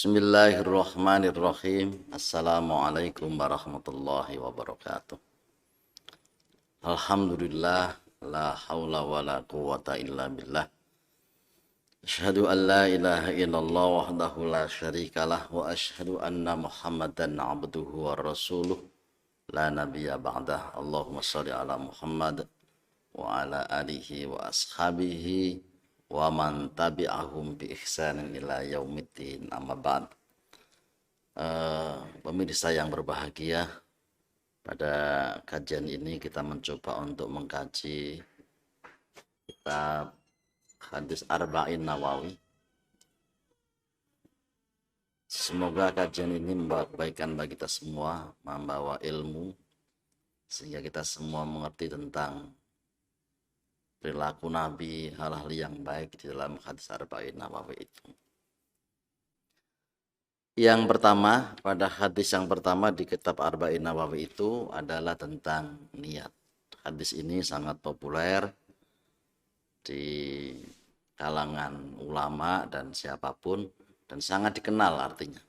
Bismillahirrahmanirrahim. Assalamualaikum warahmatullahi wabarakatuh. Alhamdulillah, la haula wa la quwata illa billah. Asyhadu an la ilaha illallah wahdahu la syarikalah wa asyhadu anna Muhammadan abduhu wa rasuluh la nabiyya ba'dah. Allahumma shalli ala Muhammad wa ala alihi wa ashabihi wa man tabi'ahum bi ihsanin ila yaumiddin, amma ba'd. Pemirsa yang berbahagia, pada kajian ini kita mencoba untuk mengkaji kitab hadis Arba'in Nawawi. Semoga kajian ini membawa kebaikan bagi kita semua, membawa ilmu sehingga kita semua mengerti tentang perilaku Nabi, hal-hal yang baik di dalam hadis Arba'in Nawawi itu. Yang pertama, pada hadis yang pertama di kitab Arba'in Nawawi itu adalah tentang niat. Hadis ini sangat populer di kalangan ulama dan siapapun, dan sangat dikenal artinya.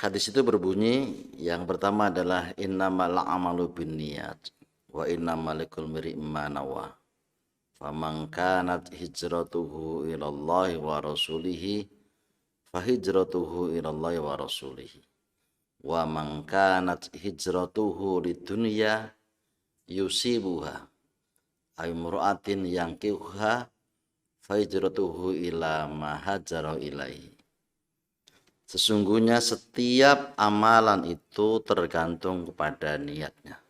Hadis itu berbunyi, yang pertama adalah innamal a'malu binniyat wa innamal likulli imri'in ma nawa. Faman kanat hijratuhu ilallahi wa rasulihi fa hijratuhu ilallahi wa rasulihi. Wa man kanat hijratuhu lidunya yusibuha ay imra'atin yankihuha fa hijratuhu ila ma hajara ilaihi. Sesungguhnya setiap amalan itu tergantung kepada niatnya.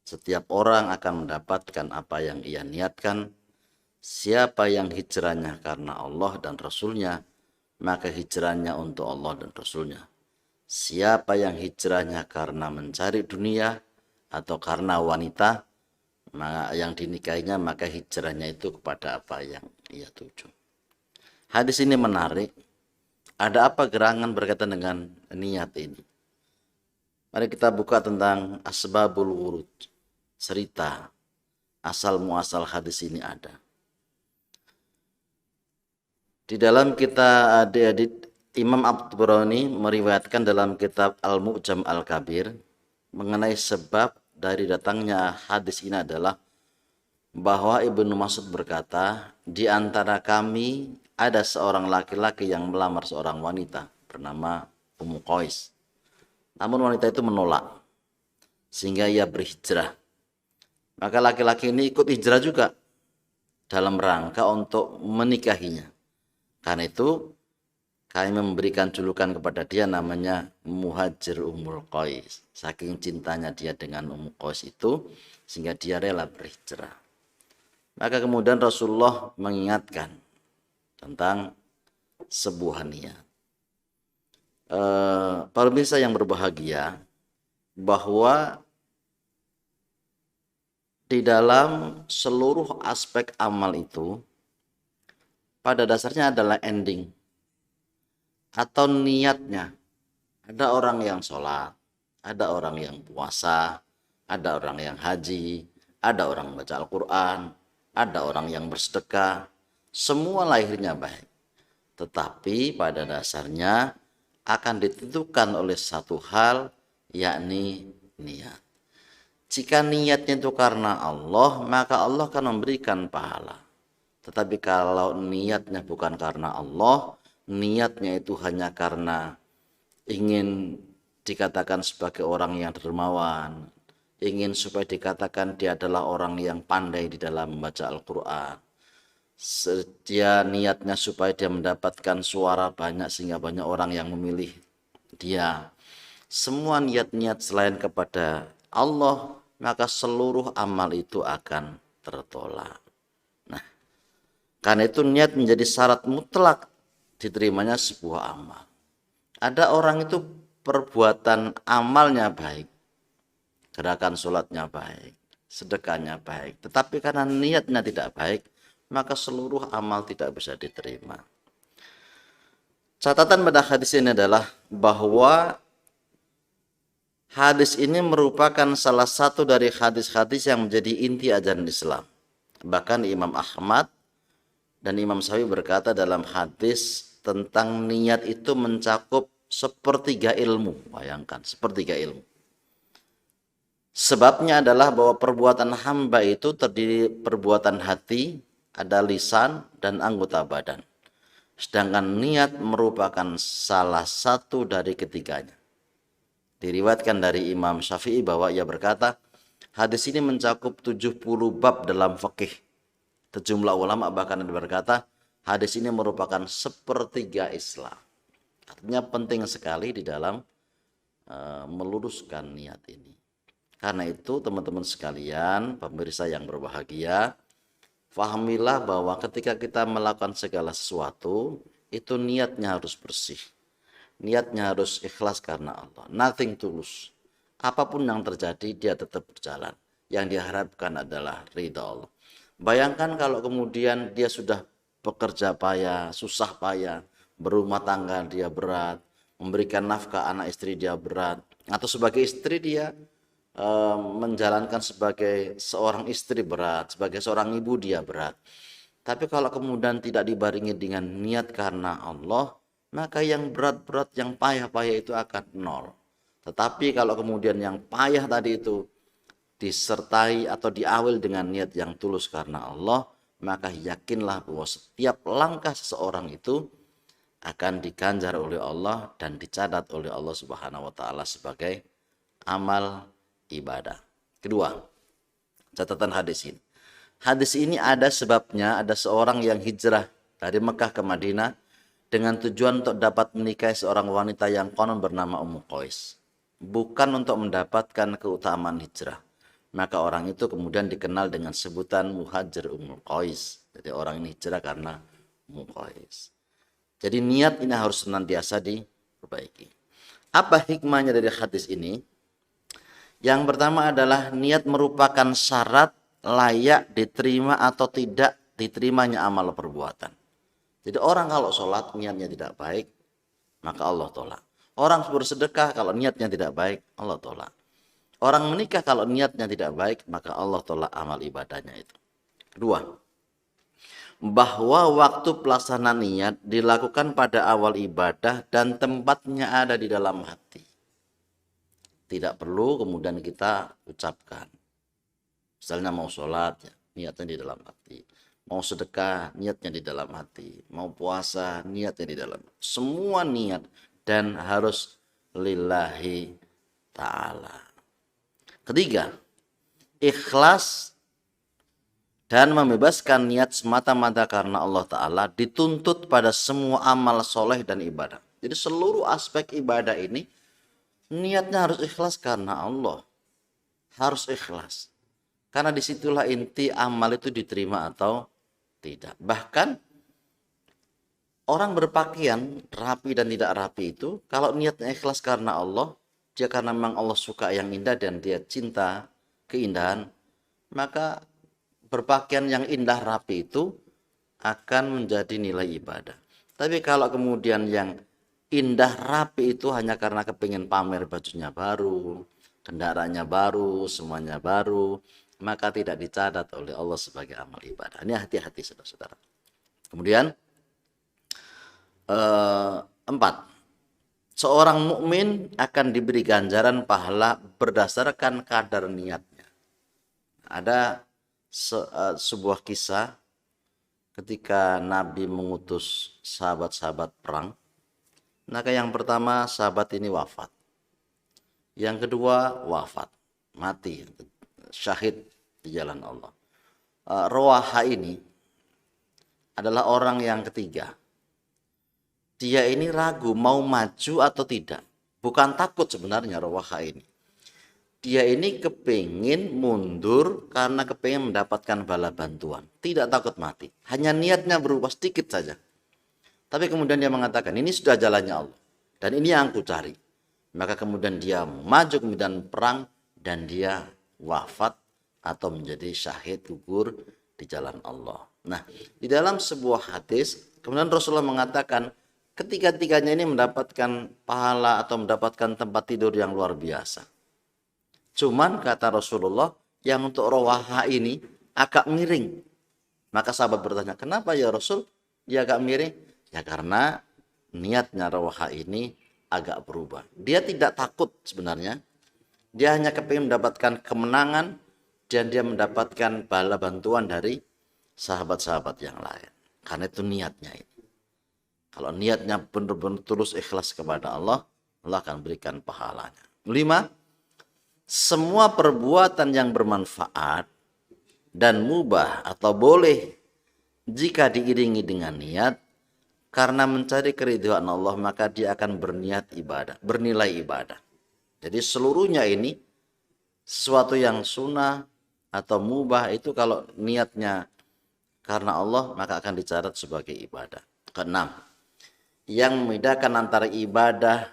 Setiap orang akan mendapatkan apa yang ia niatkan. Siapa yang hijrahnya karena Allah dan Rasulnya, maka hijrahnya untuk Allah dan Rasulnya. Siapa yang hijrahnya karena mencari dunia atau karena wanita, maka yang dinikahinya, maka hijrahnya itu kepada apa yang ia tuju. Hadis ini menarik. Ada apa gerangan berkaitan dengan niat ini? Mari kita buka tentang asbabul wurud. Cerita asal muasal hadis ini ada. Di dalam kita Imam At-Tabrani meriwayatkan dalam kitab Al-Mu'jam Al-Kabir mengenai sebab dari datangnya hadis ini adalah bahwa Ibnu Mas'ud berkata, di antara kami ada seorang laki-laki yang melamar seorang wanita bernama Ummu Qais. Namun wanita itu menolak sehingga ia berhijrah. Maka laki-laki ini ikut hijrah juga dalam rangka untuk menikahinya. Karena itu kami memberikan julukan kepada dia namanya Muhajir Ummul Qais. Saking cintanya dia dengan Ummu Qais itu sehingga dia rela berhijrah. Maka kemudian Rasulullah mengingatkan tentang sebuah niat. Para pemirsa yang berbahagia, bahwa di dalam seluruh aspek amal itu pada dasarnya adalah ending atau niatnya. Ada orang yang sholat, ada orang yang puasa, ada orang yang haji, ada orang baca Al-Quran, ada orang yang bersedekah. Semua lahirnya baik, tetapi pada dasarnya akan ditentukan oleh satu hal, yakni niat. Jika niatnya itu karena Allah, maka Allah akan memberikan pahala. Tetapi kalau niatnya bukan karena Allah, niatnya itu hanya karena ingin dikatakan sebagai orang yang dermawan, ingin supaya dikatakan dia adalah orang yang pandai di dalam membaca Al-Quran, dia niatnya supaya dia mendapatkan suara banyak sehingga banyak orang yang memilih dia. Semua niat-niat selain kepada Allah, maka seluruh amal itu akan tertolak. Nah, karena itu niat menjadi syarat mutlak diterimanya sebuah amal. Ada orang itu perbuatan amalnya baik, gerakan sholatnya baik, sedekahnya baik, tetapi karena niatnya tidak baik, maka seluruh amal tidak bisa diterima. Catatan pada hadis ini adalah bahwa hadis ini merupakan salah satu dari hadis-hadis yang menjadi inti ajaran Islam. Bahkan Imam Ahmad Dan Imam Syafi'i berkata dalam hadis tentang niat itu mencakup sepertiga ilmu. Bayangkan, sepertiga ilmu. Sebabnya adalah bahwa perbuatan hamba itu terdiri perbuatan hati, ada lisan, dan anggota badan. Sedangkan niat merupakan salah satu dari ketiganya. Diriwayatkan dari Imam Syafi'i bahwa ia berkata, hadis ini mencakup 70 bab dalam fikih. Sejumlah ulama bahkan berkata, hadis ini merupakan sepertiga Islam. Artinya penting sekali di dalam meluruskan niat ini. Karena itu teman-teman sekalian, pemirsa yang berbahagia, fahamilah bahwa ketika kita melakukan segala sesuatu, itu niatnya harus bersih. Niatnya harus ikhlas karena Allah. Nothing tulus. Apapun yang terjadi, dia tetap berjalan. Yang diharapkan adalah ridha Allah. Bayangkan kalau kemudian dia sudah bekerja payah, susah payah, berumah tangga dia berat, memberikan nafkah anak istri dia berat, atau sebagai istri dia menjalankan sebagai seorang istri berat, sebagai seorang ibu dia berat. Tapi kalau kemudian tidak dibarengi dengan niat karena Allah, maka yang berat-berat, yang payah-payah itu akan nol. Tetapi kalau kemudian yang payah tadi itu disertai atau diawali dengan niat yang tulus karena Allah, maka yakinlah bahwa setiap langkah seseorang itu akan diganjar oleh Allah dan dicatat oleh Allah Subhanahu wa taala sebagai amal ibadah. Kedua, catatan hadis ini. Hadis ini ada sebabnya, ada seorang yang hijrah dari Mekah ke Madinah dengan tujuan untuk dapat menikahi seorang wanita yang konon bernama Ummu Qais. Bukan untuk mendapatkan keutamaan hijrah. Maka orang itu kemudian dikenal dengan sebutan Muhajir Ummul Qais. Jadi orang ini hijrah karena Ummu Qais. Jadi niat ini harus senantiasa diperbaiki. Apa hikmahnya dari hadis ini? Yang pertama adalah niat merupakan syarat layak diterima atau tidak diterimanya amal perbuatan. Jadi orang kalau sholat niatnya tidak baik, maka Allah tolak. Orang bersedekah kalau niatnya tidak baik, Allah tolak. Orang menikah kalau niatnya tidak baik, maka Allah tolak amal ibadahnya itu. Kedua, bahwa waktu pelaksanaan niat dilakukan pada awal ibadah dan tempatnya ada di dalam hati. Tidak perlu kemudian kita ucapkan. Misalnya mau sholat, ya, niatnya di dalam hati. Mau sedekah, niatnya di dalam hati. Mau puasa, niatnya di dalam hati. Semua niat dan harus lillahi ta'ala. Ketiga, ikhlas dan membebaskan niat semata-mata karena Allah Ta'ala dituntut pada semua amal soleh dan ibadah. Jadi seluruh aspek ibadah ini niatnya harus ikhlas karena Allah. Harus ikhlas. Karena disitulah inti amal itu diterima atau tidak. Bahkan orang berpakaian rapi dan tidak rapi itu, kalau niatnya ikhlas karena Allah, dia karena memang Allah suka yang indah dan dia cinta keindahan, maka berpakaian yang indah rapi itu akan menjadi nilai ibadah. Tapi kalau kemudian yang indah rapi itu hanya karena kepingin pamer bajunya baru, kendaraannya baru, semuanya baru, maka tidak dicatat oleh Allah sebagai amal ibadah. Ini hati-hati saudara-saudara. Kemudian 4. Seorang mukmin akan diberi ganjaran pahala berdasarkan kadar niatnya. Ada sebuah kisah ketika Nabi mengutus sahabat-sahabat perang. Maka yang pertama sahabat ini wafat. Yang kedua wafat, mati, syahid di jalan Allah. Rawaha ini adalah orang yang ketiga. Dia ini ragu mau maju atau tidak. Bukan takut sebenarnya Rawaha ini. Dia ini kepingin mundur karena kepingin mendapatkan bala bantuan. Tidak takut mati. Hanya niatnya berubah sedikit saja. Tapi kemudian dia mengatakan, ini sudah jalannya Allah. Dan ini yang aku cari. Maka kemudian dia maju ke medan perang dan dia wafat atau menjadi syahid gugur di jalan Allah. Nah, di dalam sebuah hadis, kemudian Rasulullah mengatakan, ketiga-tiganya ini mendapatkan pahala atau mendapatkan tempat tidur yang luar biasa. Cuman kata Rasulullah, yang untuk Rawaha ini agak miring. Maka sahabat bertanya, kenapa ya Rasul dia agak miring? Ya karena niatnya Rawaha ini agak berubah. Dia tidak takut sebenarnya. Dia hanya kepingin mendapatkan kemenangan dan dia mendapatkan bala bantuan dari sahabat-sahabat yang lain. Karena itu niatnya ini. Kalau niatnya benar-benar tulus ikhlas kepada Allah, Allah akan berikan pahalanya. 5. Semua perbuatan yang bermanfaat dan mubah atau boleh jika diiringi dengan niat karena mencari keridhaan Allah, maka dia akan berniat ibadah, bernilai ibadah. Jadi seluruhnya ini sesuatu yang sunnah atau mubah itu kalau niatnya karena Allah maka akan dicatat sebagai ibadah. Keenam, yang membedakan antara ibadah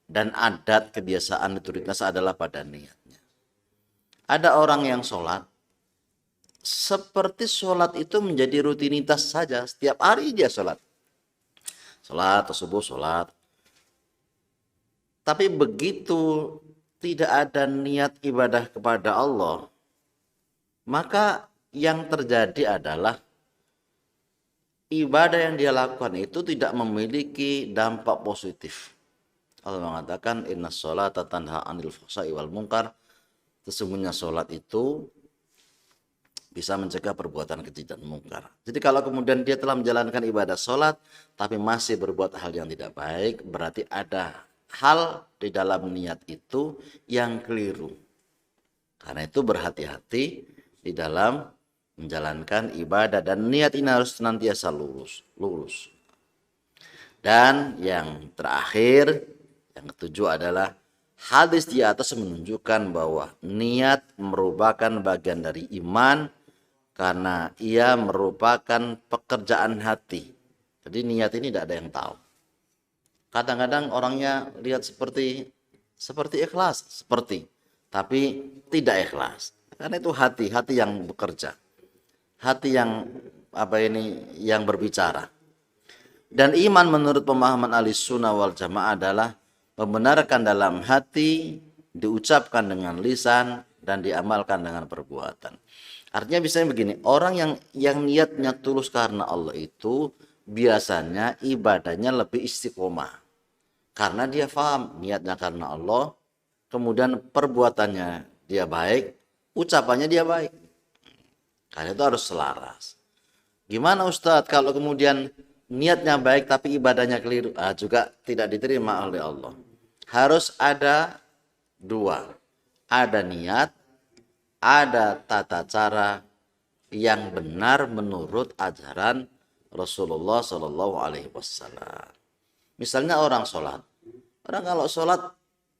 dan adat kebiasaan rutinitas adalah pada niatnya. Ada orang yang sholat, seperti sholat itu menjadi rutinitas saja, setiap hari dia sholat. Sholat subuh, sholat. Tapi begitu tidak ada niat ibadah kepada Allah, maka yang terjadi adalah ibadah yang dia lakukan itu tidak memiliki dampak positif. Allah mengatakan inna sholata tanha anil fahsya'i wal munkar. Sesungguhnya sholat itu bisa mencegah perbuatan keji dan mungkar. Jadi kalau kemudian dia telah menjalankan ibadah sholat tapi masih berbuat hal yang tidak baik, berarti ada hal di dalam niat itu yang keliru. Karena itu berhati-hati di dalam menjalankan ibadah dan niat ini harus senantiasa lurus. Dan yang terakhir, yang ketujuh adalah hadis di atas menunjukkan bahwa niat merupakan bagian dari iman karena ia merupakan pekerjaan hati. Jadi niat ini tidak ada yang tahu. Kadang-kadang orangnya lihat seperti ikhlas, tapi tidak ikhlas. Karena itu hati yang bekerja. Hati yang yang berbicara. Dan iman menurut pemahaman Ahlussunnah wal Jamaah adalah membenarkan dalam hati, diucapkan dengan lisan dan diamalkan dengan perbuatan. Artinya misalnya begini, orang yang niatnya tulus karena Allah itu biasanya ibadahnya lebih istiqomah. Karena dia paham niatnya karena Allah, kemudian perbuatannya dia baik, ucapannya dia baik. Karena itu harus selaras. Gimana Ustadz kalau kemudian niatnya baik tapi ibadahnya keliru? Juga tidak diterima oleh Allah. Harus ada dua. Ada niat, ada tata cara yang benar menurut ajaran Rasulullah Shallallahu Alaihi Wasallam. Misalnya orang kalau sholat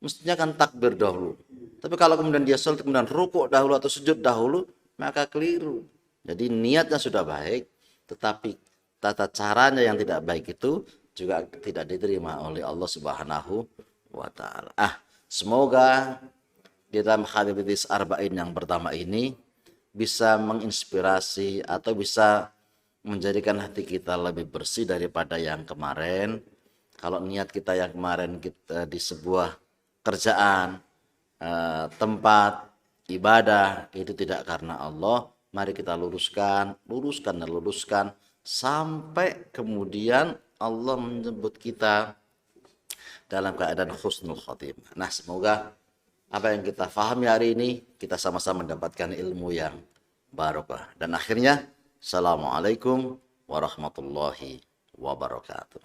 mestinya kan takbir dahulu. Tapi kalau kemudian dia sholat kemudian rukuk dahulu atau sujud dahulu, maka keliru. Jadi niatnya sudah baik, tetapi tata caranya yang tidak baik itu juga tidak diterima oleh Allah Subhanahu wa Ta'ala. Semoga di dalam hadits arba'in yang pertama ini bisa menginspirasi atau bisa menjadikan hati kita lebih bersih daripada yang kemarin. Kalau niat kita yang kemarin kita di sebuah kerjaan, tempat ibadah itu tidak karena Allah, mari kita luruskan sampai kemudian Allah menyebut kita dalam keadaan husnul khotimah. Nah, semoga apa yang kita pahami hari ini kita sama-sama mendapatkan ilmu yang barokah. Dan akhirnya, assalamualaikum warahmatullahi wabarakatuh.